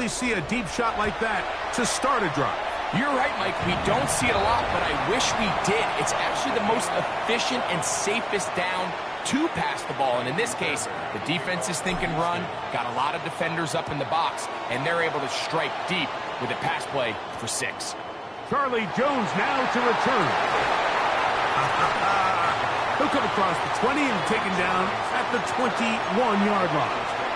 you see a deep shot like that to start a drive. You're right, Mike. We don't see it a lot, but I wish we did. It's actually the most efficient and safest down to pass the ball. And in this case, the defense is thinking run, got a lot of defenders up in the box, and they're able to strike deep with a pass play for 6. Charlie Jones now to return. He'll come across the 20 and taken down at the 21-yard line.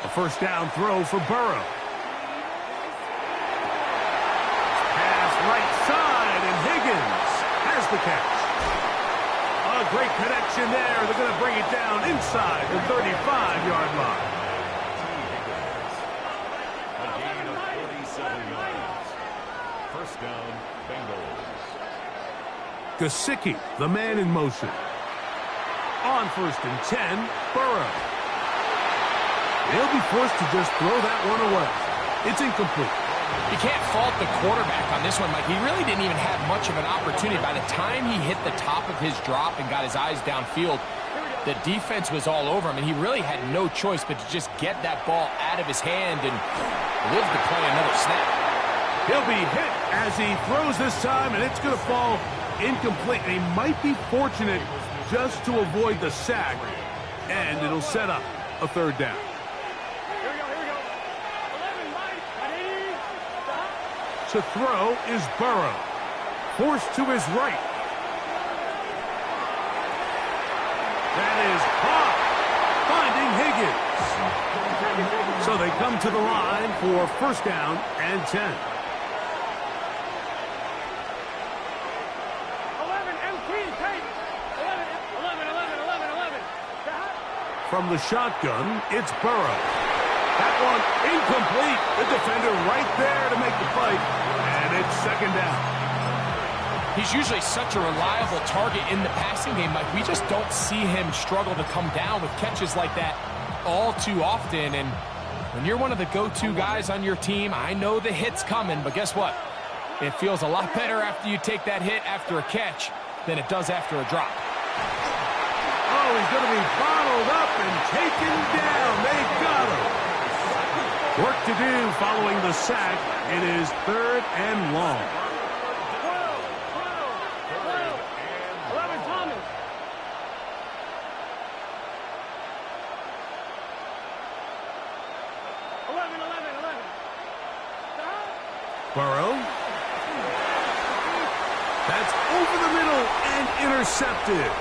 A first down throw for Burrow. Pass right side, and Higgins has the catch. A great connection there. They're going to bring it down inside the 35-yard line. A gain of 47 yards. First down, Bengals. Gesicki, the man in motion. On first and 10, Burrow. They'll be forced to just throw that one away. It's incomplete. You can't fault the quarterback on this one, Mike. He really didn't even have much of an opportunity. By the time he hit the top of his drop and got his eyes downfield, the defense was all over him, and he really had no choice but to just get that ball out of his hand and live to play another snap. He'll be hit as he throws this time, and it's going to fall incomplete. And he might be fortunate just to avoid the sack, and it'll set up a third down. To throw is Burrow. Forced to his right. That is caught. Finding Higgins. So they come to the line for first down and 10. 11. From the shotgun, it's Burrow. That one incomplete. The defender right there to make the play. And it's second down. He's usually such a reliable target in the passing game. Like, we just don't see him struggle to come down with catches like that all too often. And when you're one of the go-to guys on your team, I know the hit's coming, but guess what? It feels a lot better after you take that hit after a catch than it does after a drop. Oh, he's going to be bottled up and taken down. They got him. Work to do following the sack. It is third and long. 11, Thomas. 11. Burrow. That's over the middle and intercepted.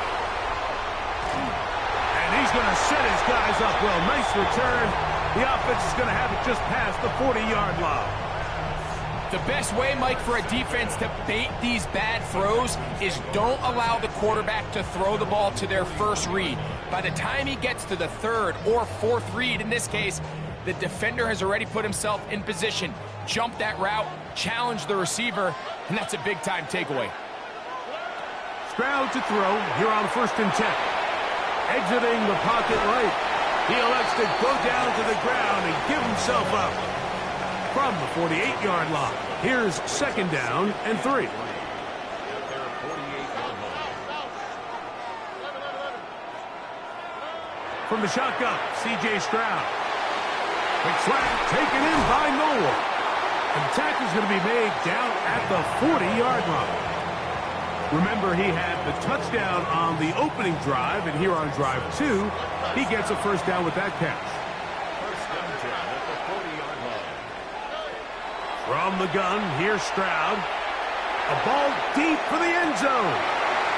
And he's going to set his guys up well. Nice return. The offense is going to have it just past the 40-yard line. The best way, Mike, for a defense to bait these bad throws is don't allow the quarterback to throw the ball to their first read. By the time he gets to the third or fourth read, in this case, the defender has already put himself in position, jump that route, challenge the receiver, and that's a big-time takeaway. Stroud to throw here on first and 10. Exiting the pocket right. He elects to go down to the ground and give himself up. From the 48-yard line, here's second down and 3. From the shotgun, C.J. Stroud. Quick swag taken in by Noel. And the tackle's going to be made down at the 40-yard line. Remember, he had the touchdown on the opening drive, and here on drive 2, he gets a first down with that catch. First down 10 at the 40-yard line. From the gun, here's Stroud. A ball deep for the end zone.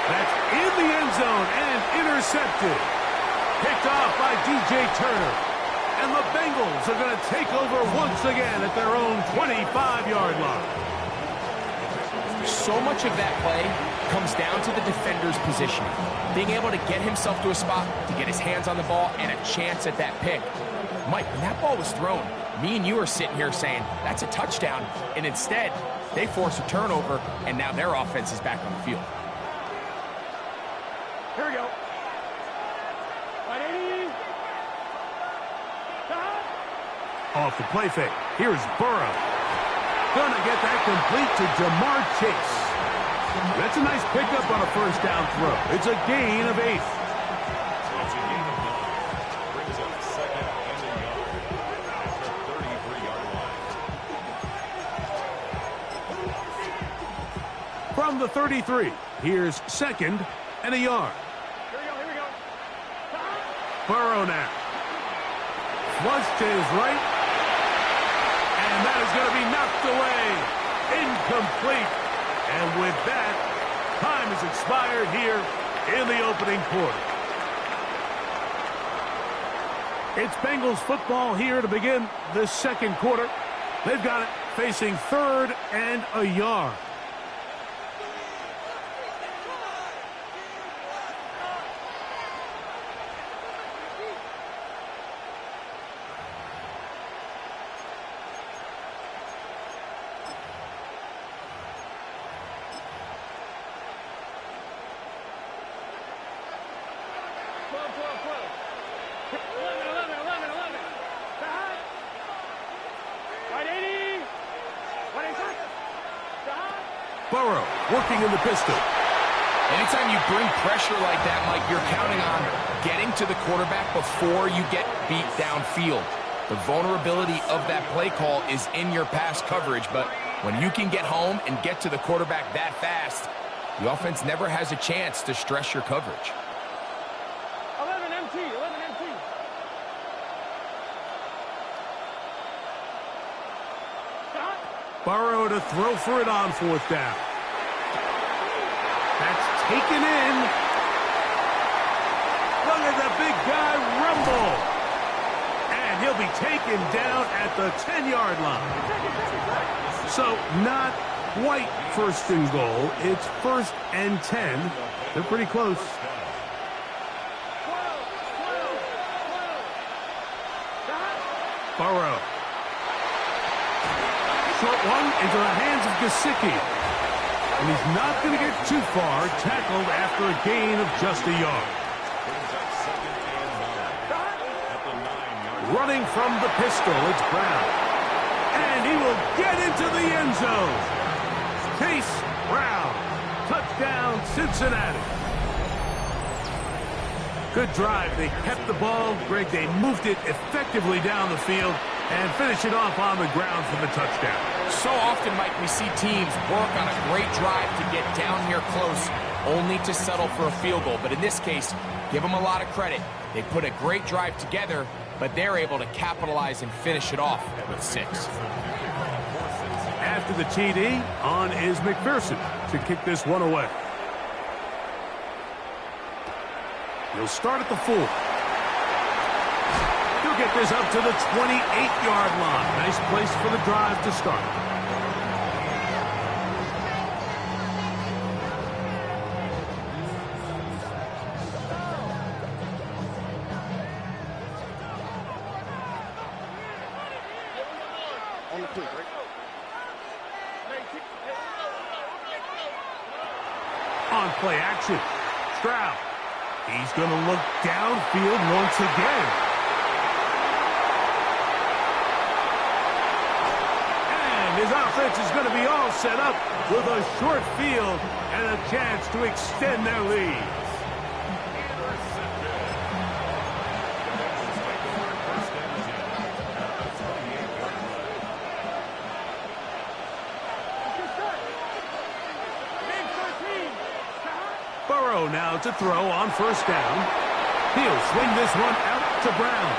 That's in the end zone and intercepted. Picked off by D.J. Turner. And the Bengals are going to take over once again at their own 25-yard line. So much of that play comes down to the defender's positioning, being able to get himself to a spot, to get his hands on the ball, and a chance at that pick. Mike, when that ball was thrown, me and you are sitting here saying, that's a touchdown, and instead, they force a turnover, and now their offense is back on the field. Here we go. Off the play fake. Here's Burrow. Gonna get that complete to Jamar Chase. That's a nice pickup on a first down throw. It's a gain of 8. So it's a gain of 9. Brings up second and a yard at the 33-yard line. From the 33, here's second and a yard. Here we go. Burrow now. Flush to his right. And that is going to be knocked away. Incomplete. And with that, time has expired here in the opening quarter. It's Bengals football here to begin the second quarter. They've got it facing third and a yard. Burrow working in the pistol. Anytime you bring pressure like that, Mike, you're counting on getting to the quarterback before you get beat downfield. The vulnerability of that play call is in your pass coverage, but when you can get home and get to the quarterback that fast, the offense never has a chance to stress your coverage. 11 MT. Burrow to throw for it on fourth down. That's taken in. Look at the big guy rumble. And he'll be taken down at the 10-yard line. So not quite first and goal. It's first and 10. They're pretty close. Burrow. Short one into the hands of Gesicki. And he's not going to get too far, tackled after a gain of just a yard. Running from the pistol, it's Brown. And he will get into the end zone. Chase Brown. Touchdown, Cincinnati. Good drive. They kept the ball. Greg, they moved it effectively down the field and finish it off on the ground for the touchdown. So often, Mike, we see teams work on a great drive to get down here close, only to settle for a field goal. But in this case, give them a lot of credit. They put a great drive together, but they're able to capitalize and finish it off with 6. After the TD, on is McPherson to kick this one away. He'll start at the 4. He'll get this up to the 28-yard line. Nice place for the drive to start. On the quick, right? On play action, Stroud. He's going to look downfield once again. And his offense is going to be all set up with a short field and a chance to extend their lead. Burrow now to throw on first down. He'll swing this one out to Brown.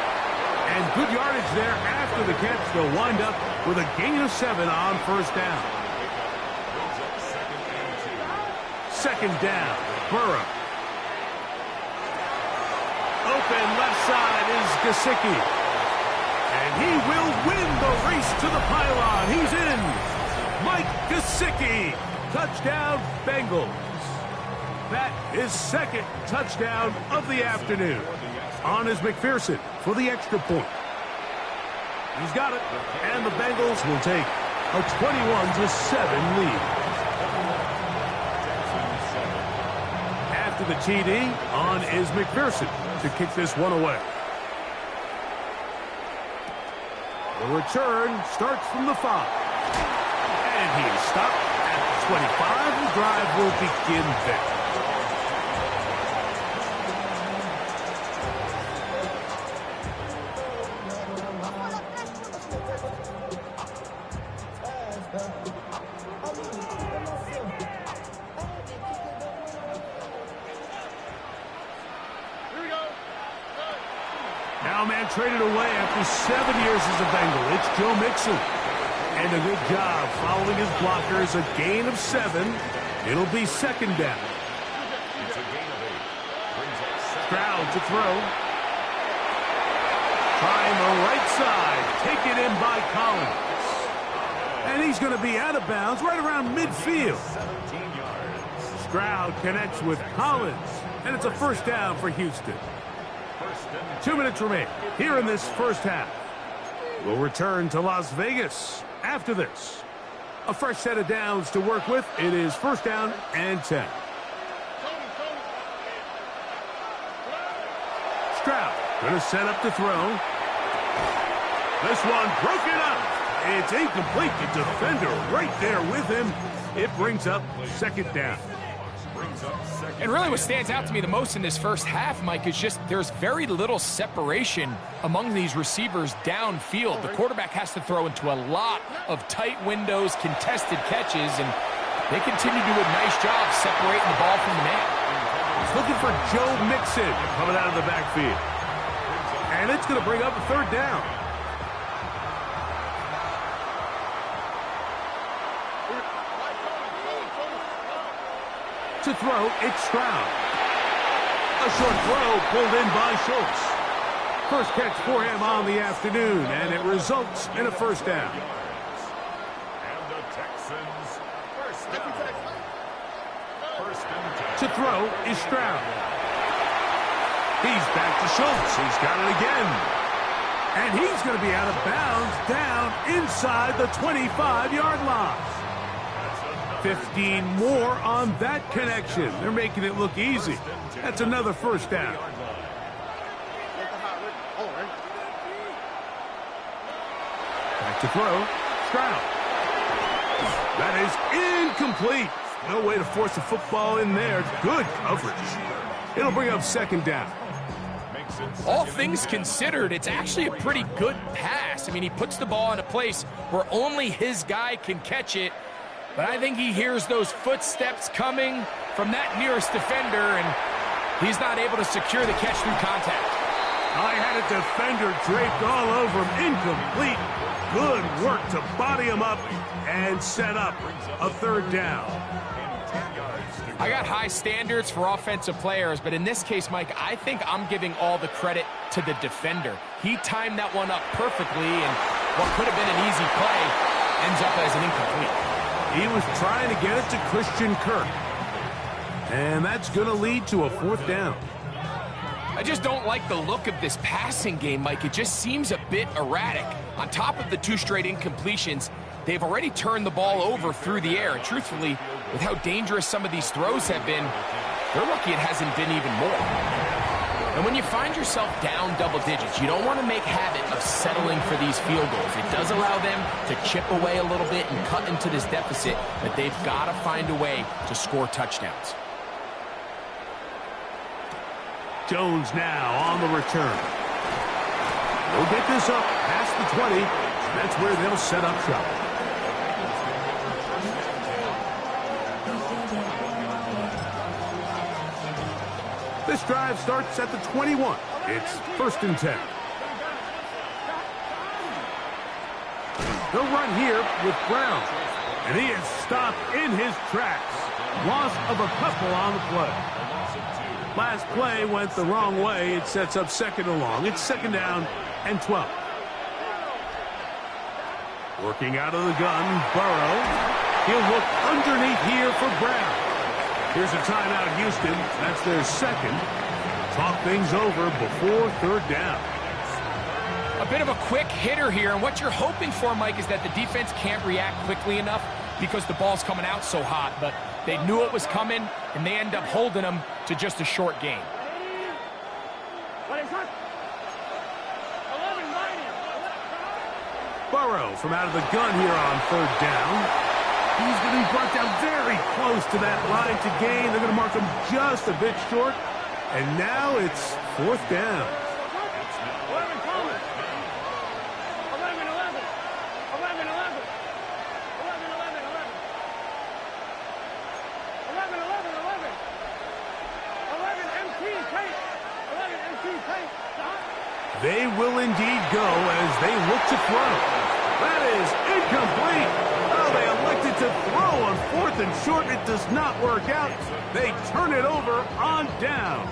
And good yardage there after the catch. They'll wind up with a gain of 7 on first down. Second down, Burrow. Open left side is Gesicki. And he will win the race to the pylon. He's in. Mike Gesicki. Touchdown, Bengals. that his second touchdown of the afternoon. On is McPherson for the extra point. He's got it, and the Bengals will take a 21-7 lead. After the TD, on is McPherson to kick this one away. The return starts from the 5. And he is stopped at the 25. The drive will begin there. Now man traded away after 7 years as a Bengal. It's Joe Mixon. And a good job following his blockers. A gain of 7. It'll be second down. It's a gain of 8. Stroud to throw. Trying the right side. Taken in by Collins. And he's going to be out of bounds right around midfield. 17 yards. Stroud connects with Collins. And it's a first down for Houston. 2 minutes remain here in this first half. We'll return to Las Vegas after this. A fresh set of downs to work with. It is first down and 10. Stroud going to set up to throw. This one broken up. It's incomplete. The defender right there with him. It brings up second down. And really what stands out to me the most in this first half, Mike, is just there's very little separation among these receivers downfield. The quarterback has to throw into a lot of tight windows, contested catches, and they continue to do a nice job separating the ball from the man. He's looking for Joe Mixon coming out of the backfield. And it's going to bring up a third down. To throw, it's Stroud. A short throw pulled in by Schultz. First catch for him on the afternoon, and it results in a first down. And the Texans first down. First and 10. To throw is Stroud. He's back to Schultz. He's got it again. And he's going to be out of bounds down inside the 25-yard line. 15 more on that connection. They're making it look easy. That's another first down. Back to throw. Stroud. That is incomplete. No way to force the football in there. Good coverage. It'll bring up second down. All things considered, it's actually a pretty good pass. I mean, he puts the ball in a place where only his guy can catch it. But I think he hears those footsteps coming from that nearest defender, and he's not able to secure the catch through contact. I had a defender draped all over him. Incomplete. Good work to body him up and set up a third down. I got high standards for offensive players, but in this case, Mike, I think I'm giving all the credit to the defender. He timed that one up perfectly, and what could have been an easy play ends up as an incomplete. He was trying to get it to Christian Kirk. And that's going to lead to a fourth down. I just don't like the look of this passing game, Mike. It just seems a bit erratic. On top of the 2 straight incompletions, they've already turned the ball over through the air. And truthfully, with how dangerous some of these throws have been, they're lucky it hasn't been even more. And when you find yourself down double digits, you don't want to make habit of settling for these field goals. It does allow them to chip away a little bit and cut into this deficit, but they've got to find a way to score touchdowns. Jones now on the return. We'll get this up past the 20. That's where they'll set up shop. This drive starts at the 21. It's first and 10. They'll run here with Brown. And he is stopped in his tracks. Loss of a couple on the play. Last play went the wrong way. It sets up second and long. It's second down and 12. Working out of the gun, Burrow. He'll look underneath here for Brown. Here's a timeout, Houston. That's their second. Talk things over before third down. A bit of a quick hitter here, and what you're hoping for, Mike, is that the defense can't react quickly enough because the ball's coming out so hot, but they knew it was coming, and they end up holding them to just a short gain. Burrow from out of the gun here on third down. He's going to be brought down very close to that line to gain. They're going to mark him just a bit short, and now it's fourth down. They will indeed go as they look to throw. That is incomplete. Oh, they elected to throw on fourth and short. It does not work out. They turn it over on down.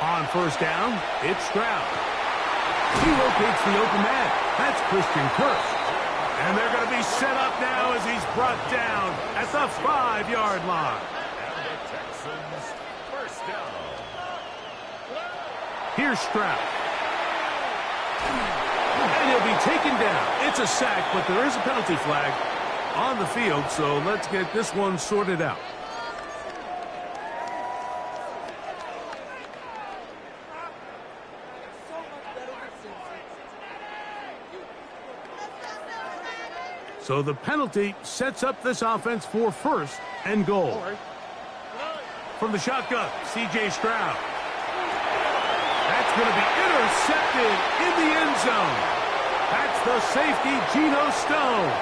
On first down, it's Stroud. He locates the open man. That's Christian Kirk. And they're going to be set up now as he's brought down at the 5-yard line. And the Texans first down. Here's Stroud. And he'll be taken down. It's a sack, but there is a penalty flag on the field, so let's get this one sorted out. So the penalty sets up this offense for first and goal. From the shotgun, C.J. Stroud. That's going to be intercepted in the end zone. That's the safety, Geno Stone.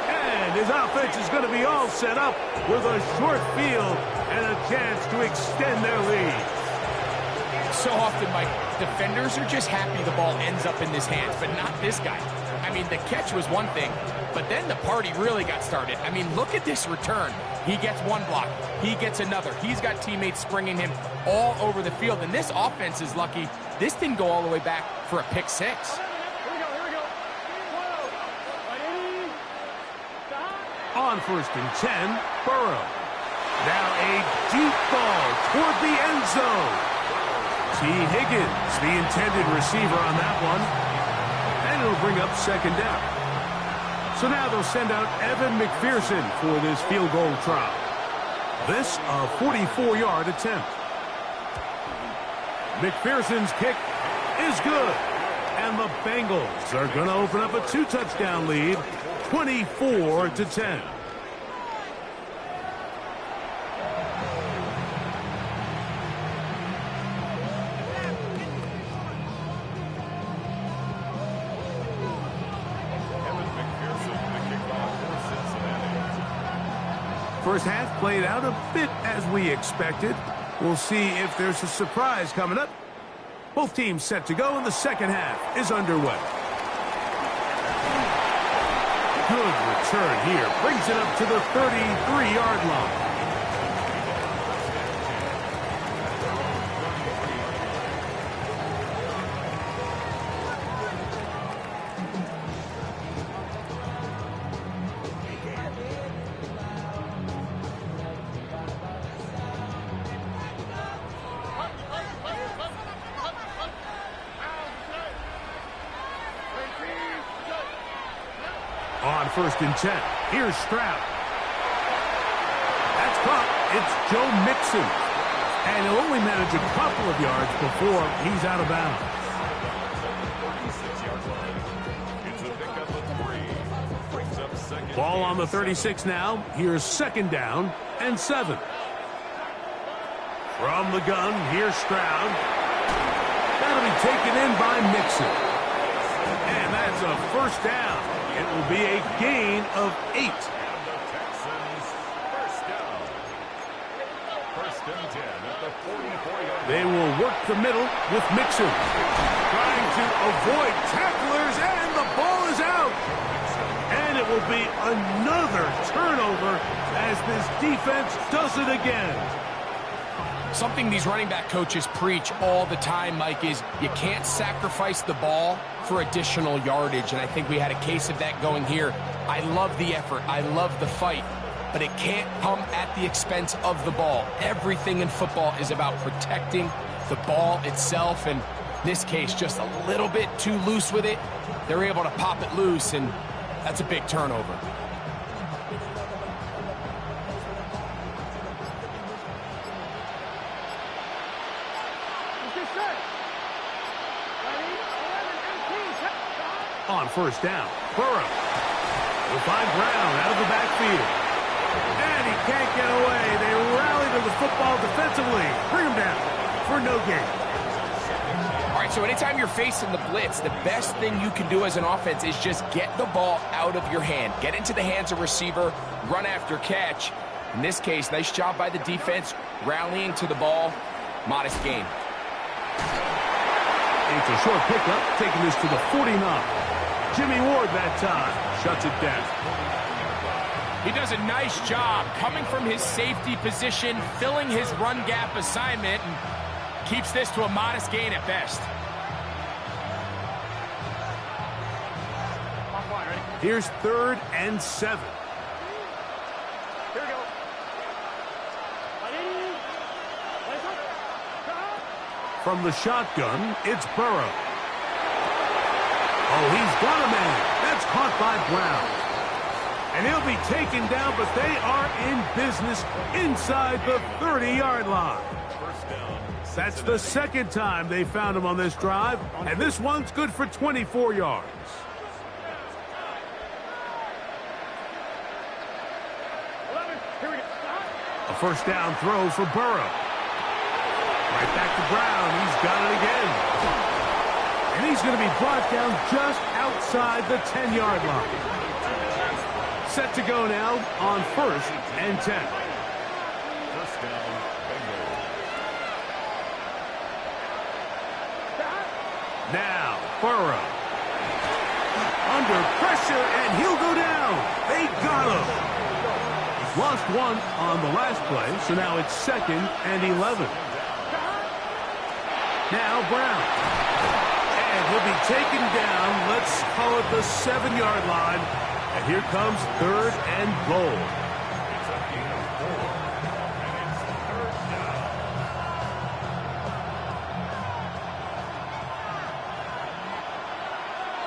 And his offense is going to be all set up with a short field and a chance to extend their lead. So often, Mike, defenders are just happy the ball ends up in his hands, but not this guy. I mean, the catch was one thing, but then the party really got started. I mean, look at this return. He gets one block. He gets another. He's got teammates springing him all over the field, and this offense is lucky. This didn't go all the way back for a pick six. On first and 10, Burrow. Now a deep ball toward the end zone. T. Higgins, the intended receiver on that one. And it'll bring up second down. So now they'll send out Evan McPherson for this field goal try. This a 44-yard attempt. McPherson's kick is good. And the Bengals are going to open up a 2-touchdown lead, 24-10. First half played out a bit as we expected. We'll see if there's a surprise coming up. Both teams set to go, and the second half is underway. Good return here. Brings it up to the 33-yard line. On first and 10, here's Stroud. That's caught. It's Joe Mixon. And he'll only manage a couple of yards before he's out of bounds. Ball on the 36 now. Here's second down and 7. From the gun, here's Stroud. That'll be taken in by Mixon. And that's a first down. It will be a gain of 8. And the Texans first down. First and 10 at the 44-yard line. They will work the middle with Mixon. Trying to avoid tacklers, and the ball is out. And it will be another turnover as this defense does it again. Something these running back coaches preach all the time, Mike, is you can't sacrifice the ball for additional yardage, and I think we had a case of that going here. I love the effort. I love the fight, but it can't come at the expense of the ball. Everything in football is about protecting the ball itself, and in this case, just a little bit too loose with it. They're able to pop it loose, and that's a big turnover. On first down, Burrow will find Brown out of the backfield. And he can't get away. They rally to the football defensively. Bring him down for no gain. All right, so anytime you're facing the blitz, the best thing you can do as an offense is just get the ball out of your hand. Get into the hands of receiver, run after catch. In this case, nice job by the defense, rallying to the ball. Modest gain. It's a short pickup, taking this to the 49. Jimmy Ward that time shuts it down. He does a nice job coming from his safety position, filling his run gap assignment, and keeps this to a modest gain at best. Here's 3rd and 7. Here we go. From the shotgun, it's Burrow. Oh, he's got a man. That's caught by Brown. And he'll be taken down, but they are in business inside the 30-yard line. That's the second time they found him on this drive, and this one's good for 24 yards. Here we go. A first down throw for Burrow. Right back to Brown. He's got it again. And he's going to be brought down just outside the 10-yard line. Set to go now on 1st and 10. First down, Bengals. Now, Burrow. Under pressure, and he'll go down. They got him. Lost one on the last play, so now it's 2nd and 11. Now Brown. And he'll be taken down, let's call it the 7-yard line. And here comes 3rd and goal.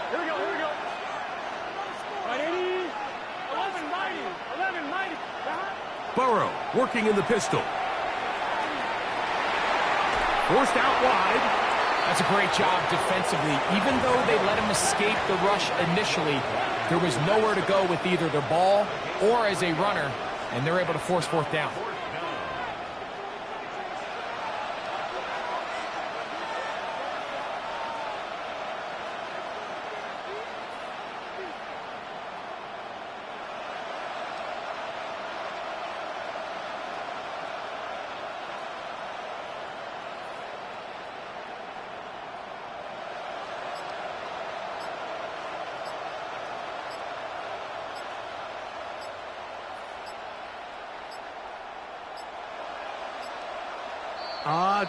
Here we go. Here we go. 11 mighty. Burrow working in the pistol. Forced out wide. That's a great job defensively. Even though they let him escape the rush initially, there was nowhere to go with either their ball or as a runner, and they're able to force 4th down.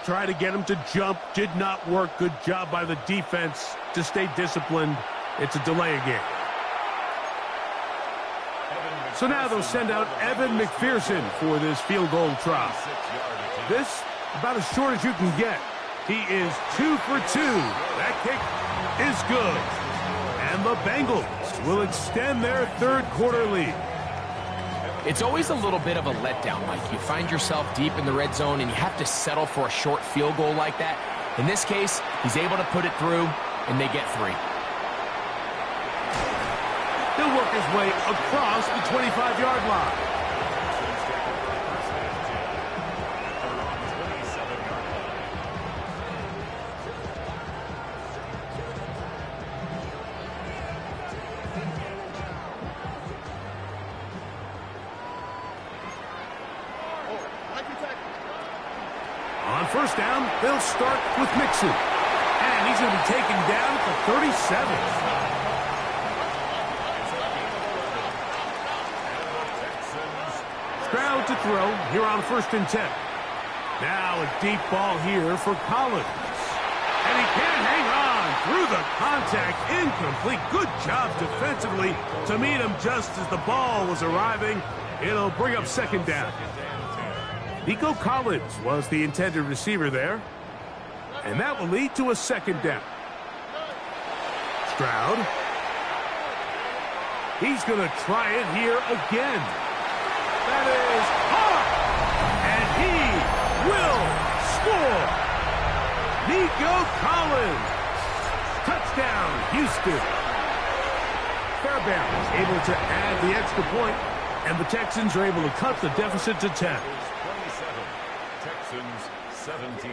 Try to get him to jump. Did not work. Good job by the defense to stay disciplined. It's a delay again. So now they'll send out Evan McPherson for this field goal try. This about as short as you can get. He is 2 for 2. That kick is good. And the Bengals will extend their 3rd quarter lead. It's always a little bit of a letdown, Mike. You find yourself deep in the red zone, and you have to settle for a short field goal like that. In this case, he's able to put it through, and they get 3. He'll work his way across the 25-yard line. On first down, they'll start with Mixon. And he's going to be taken down at the 37. Stroud to throw here on 1st and 10. Now a deep ball here for Collins. And he can't hang on through the contact. Incomplete. Good job defensively to meet him just as the ball was arriving. It'll bring up second down. Nico Collins was the intended receiver there. And that will lead to a second down. Stroud. He's going to try it here again. That is hard. And he will score. Nico Collins. Touchdown, Houston. Fairbairn able to add the extra point, and the Texans are able to cut the deficit to 10. 27. Texans 17.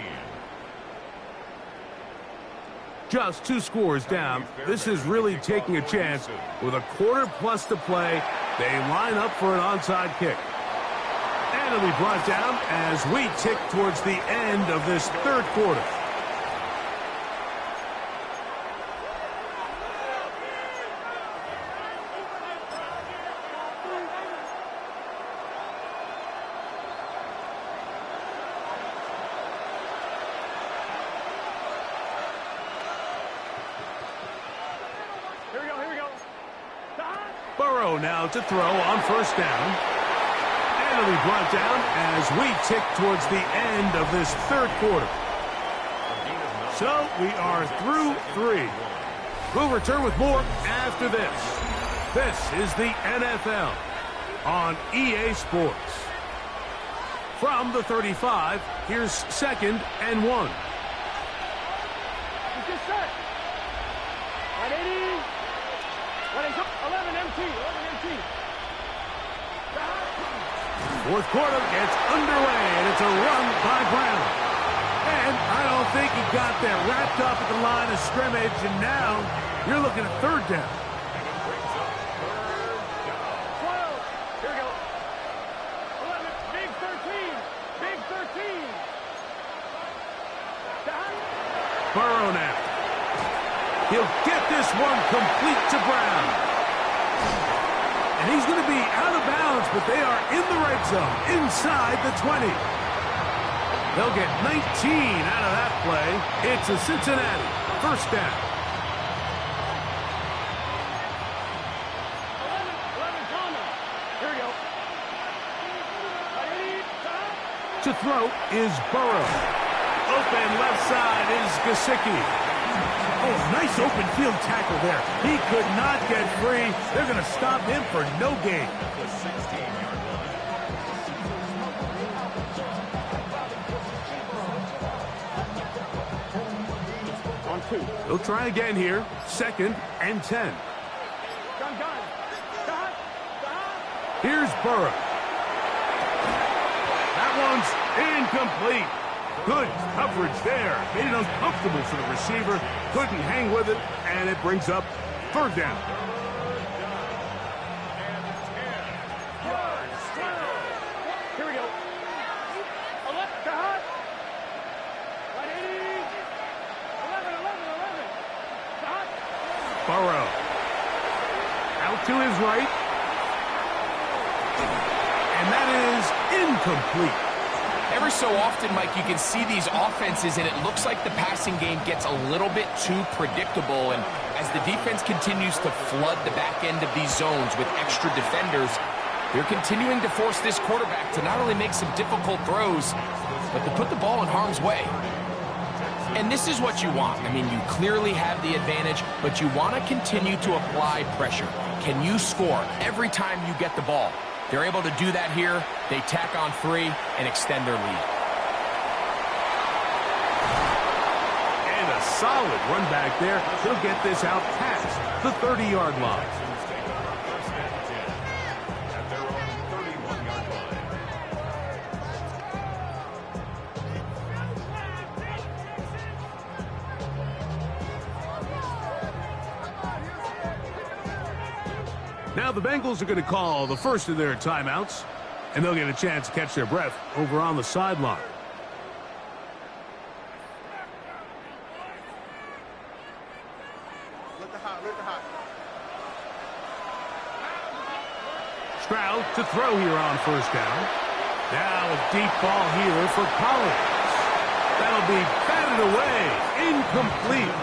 Just 2 scores down. This is really taking a chance. With a quarter plus to play, they line up for an onside kick. And it'll be brought down as we tick towards the end of this third quarter. Burrow now to throw on first down. And it'll be brought down as we tick towards the end of this third quarter. So we are through 3. We'll return with more after this. This is the NFL on EA Sports. From the 35, here's second and 1. He's just set. 180. 11 MT. 11 MT. Fourth quarter gets underway, and it's a run by Brown. And I don't think he got there. Wrapped up at the line of scrimmage, and now you're looking at third down. 12. Here we go. 11. Big 13. Big 13. Burrow now. He'll get this one complete to Brown. And he's going to be out of bounds, but they are in the red zone, inside the 20. They'll get 19 out of that play. It's a Cincinnati first down. 11 coming. Here we go. To throw is Burrow. Open left side is Gesicki. Oh, nice open field tackle there. He could not get free. They're going to stop him for no gain. The 16-yard line. On 2. They'll try again here. Second and 10. Gun. Here's Burrow. That one's incomplete. Good coverage there. Made it uncomfortable for the receiver. Couldn't hang with it, and it brings up third down. Here we go. 11. 11. Burrow. Out to his right. And that is incomplete. Every so often, Mike, you can see these offenses, and it looks like the passing game gets a little bit too predictable. And as the defense continues to flood the back end of these zones with extra defenders, they're continuing to force this quarterback to not only make some difficult throws, but to put the ball in harm's way. And this is what you want. I mean, you clearly have the advantage, but you want to continue to apply pressure. Can you score every time you get the ball? They're able to do that here. They tack on 3 and extend their lead. And a solid run back there. He'll get this out past the 30-yard line. First and 10 at their own 31-yard line. Now the Bengals are going to call the first of their timeouts, and they'll get a chance to catch their breath over on the sideline. Stroud to throw here on first down. Now a deep ball here for Collins. That'll be batted away. Incomplete.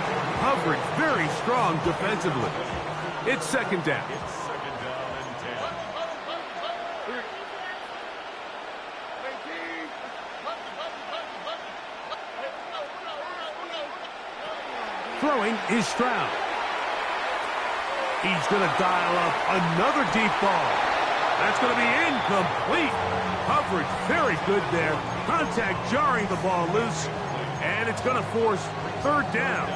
Coverage very strong defensively. It's second down. It's second down and 10. Throwing is Stroud. He's going to dial up another deep ball. That's going to be incomplete. Coverage very good there. Contact jarring the ball loose. And it's going to force third down.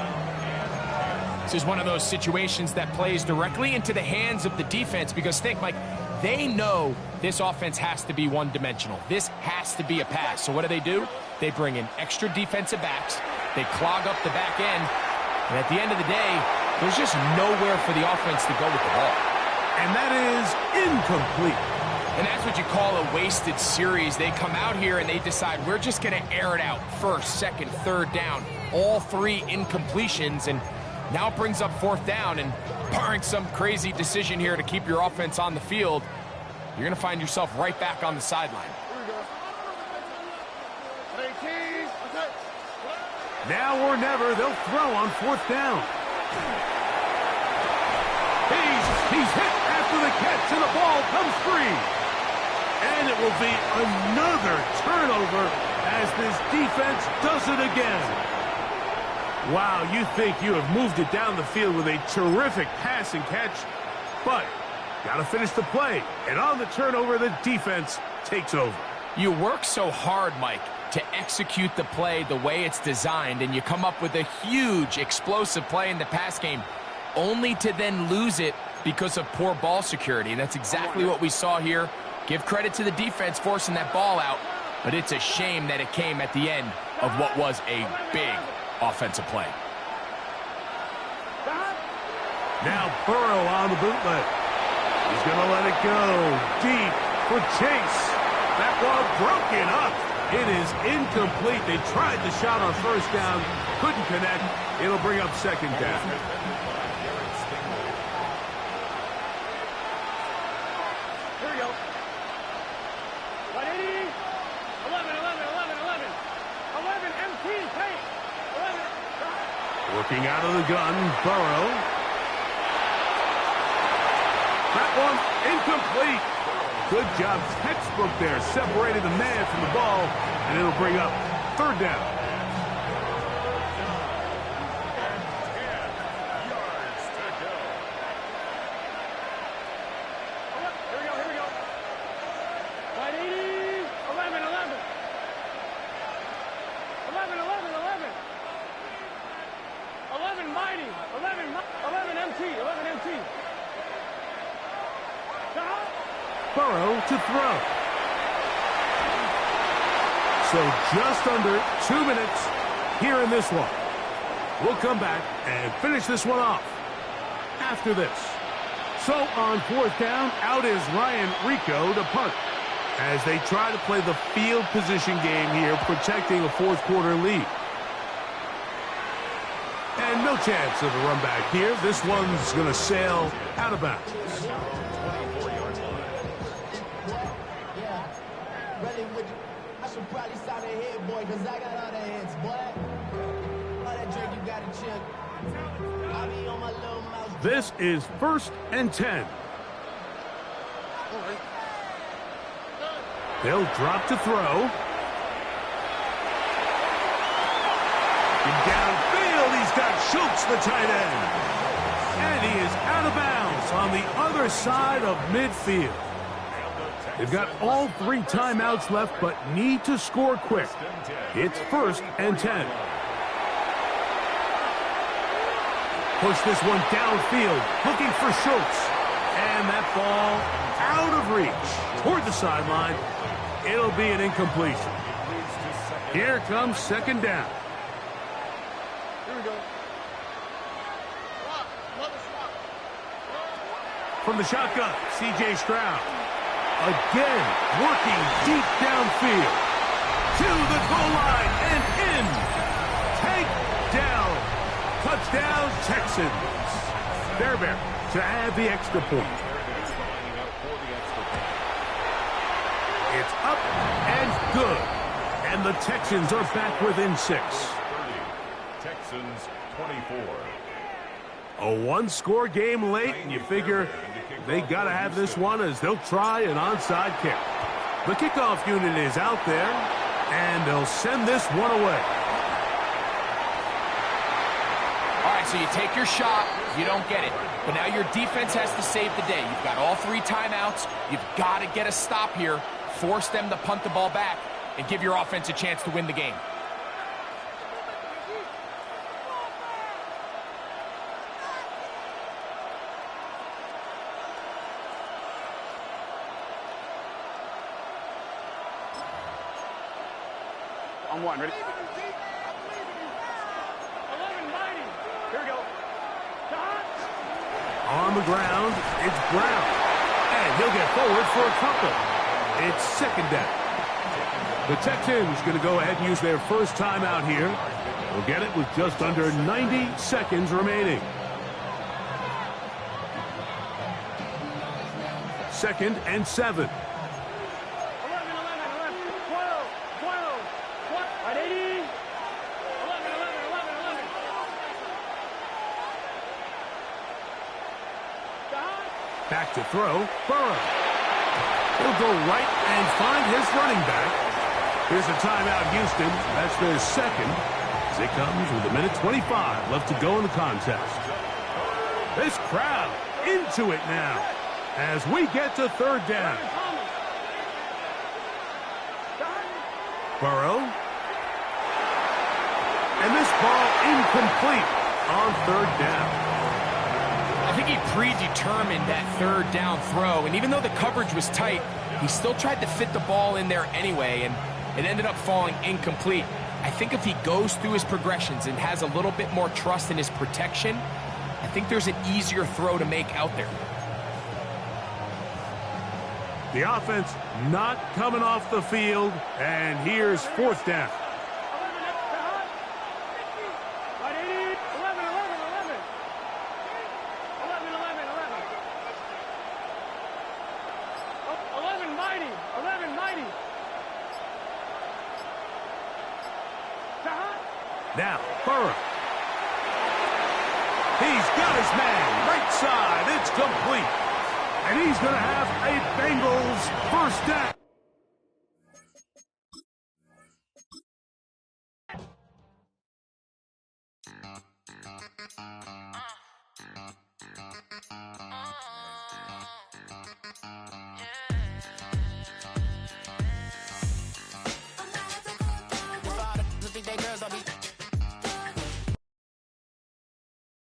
This is one of those situations that plays directly into the hands of the defense because think, Mike, they know this offense has to be one-dimensional. This has to be a pass. So what do? They bring in extra defensive backs. They clog up the back end. And at the end of the day, there's just nowhere for the offense to go with the ball. And that is incomplete. And that's what you call a wasted series. They come out here and they decide we're just going to air it out. First, second, third down. All three incompletions. And now it brings up fourth down. And barring some crazy decision here to keep your offense on the field, you're going to find yourself right back on the sideline. Now or never, they'll throw on fourth down. He's hit after the catch, and the ball comes free. And it will be another turnover as this defense does it again. Wow, you think you have moved it down the field with a terrific pass and catch, but got to finish the play. And on the turnover, the defense takes over. You work so hard, Mike, to execute the play the way it's designed, and you come up with a huge explosive play in the pass game, only to then lose it because of poor ball security. And that's exactly what we saw here. Give credit to the defense forcing that ball out, but it's a shame that it came at the end of what was a big offensive play. Now Burrow on the bootleg. He's going to let it go deep for Chase. That ball broken up. It is incomplete. They tried the shot on first down, couldn't connect. It'll bring up second down. Here we go. 180. 11, 11 empty paint. 11. Working out of the gun, Burrow. That one incomplete. Good job, textbook there, separating the man from the ball, and it'll bring up third down. 10 yards to go. Here we go. 180. 11. 11 mighty. 11 empty. 11 empty. Burrow to throw. So just under 2 minutes here in this one. We'll come back and finish this one off after this. So on fourth down, out is Ryan Rico to punt as they try to play the field position game here, protecting a fourth quarter lead. And no chance of a run back here. This one's going to sail out of bounds. I should probably sign a head, boy, because I got all the heads, boy. All that drink you got to chill. I be on my little mouse. This is 1st and 10. They'll drop to throw. Downfield, he's got Schultz, the tight end. And he is out of bounds on the other side of midfield. They've got all 3 timeouts left, but need to score quick. It's 1st and 10. Push this one downfield, looking for Schultz. And that ball out of reach toward the sideline. It'll be an incompletion. Here comes second down. Here we go. From the shotgun, C.J. Stroud. Again, working deep downfield. To the goal line and in. Tank down. Touchdown, Texans. Fairbairn to add the extra point. It's up and good. And the Texans are back within 6. 30. Texans 24. A one-score game late, and you figure they got to have this one as they'll try an onside kick. The kickoff unit is out there, and they'll send this one away. All right, so you take your shot, you don't get it. But now your defense has to save the day. You've got all 3 timeouts. You've got to get a stop here, force them to punt the ball back, and give your offense a chance to win the game. On 1, ready? 11 mighty. Here we go. On the ground, it's Brown. And he'll get forward for a couple. It's second down. The Texans going to go ahead and use their first timeout here. They'll get it with just under 90 seconds remaining. Second and 7. 11, 11, 11, 12, 12, 12, right, 80. 11, 11, 11, 11. Back to throw, Burrow. He'll go right and find his running back. Here's a timeout, Houston. That's their second. As it comes with 1:25 left to go in the contest. This crowd into it now as we get to third down. Burrow. And this ball incomplete on third down. I think he predetermined that third down throw, and even though the coverage was tight, he still tried to fit the ball in there anyway, and it ended up falling incomplete. I think if he goes through his progressions and has a little bit more trust in his protection, I think there's an easier throw to make out there. The offense not coming off the field, and here's fourth down. 11 mighty. Now, Burrow. He's got his man. Right side. It's complete. And he's going to have a Bengals first down.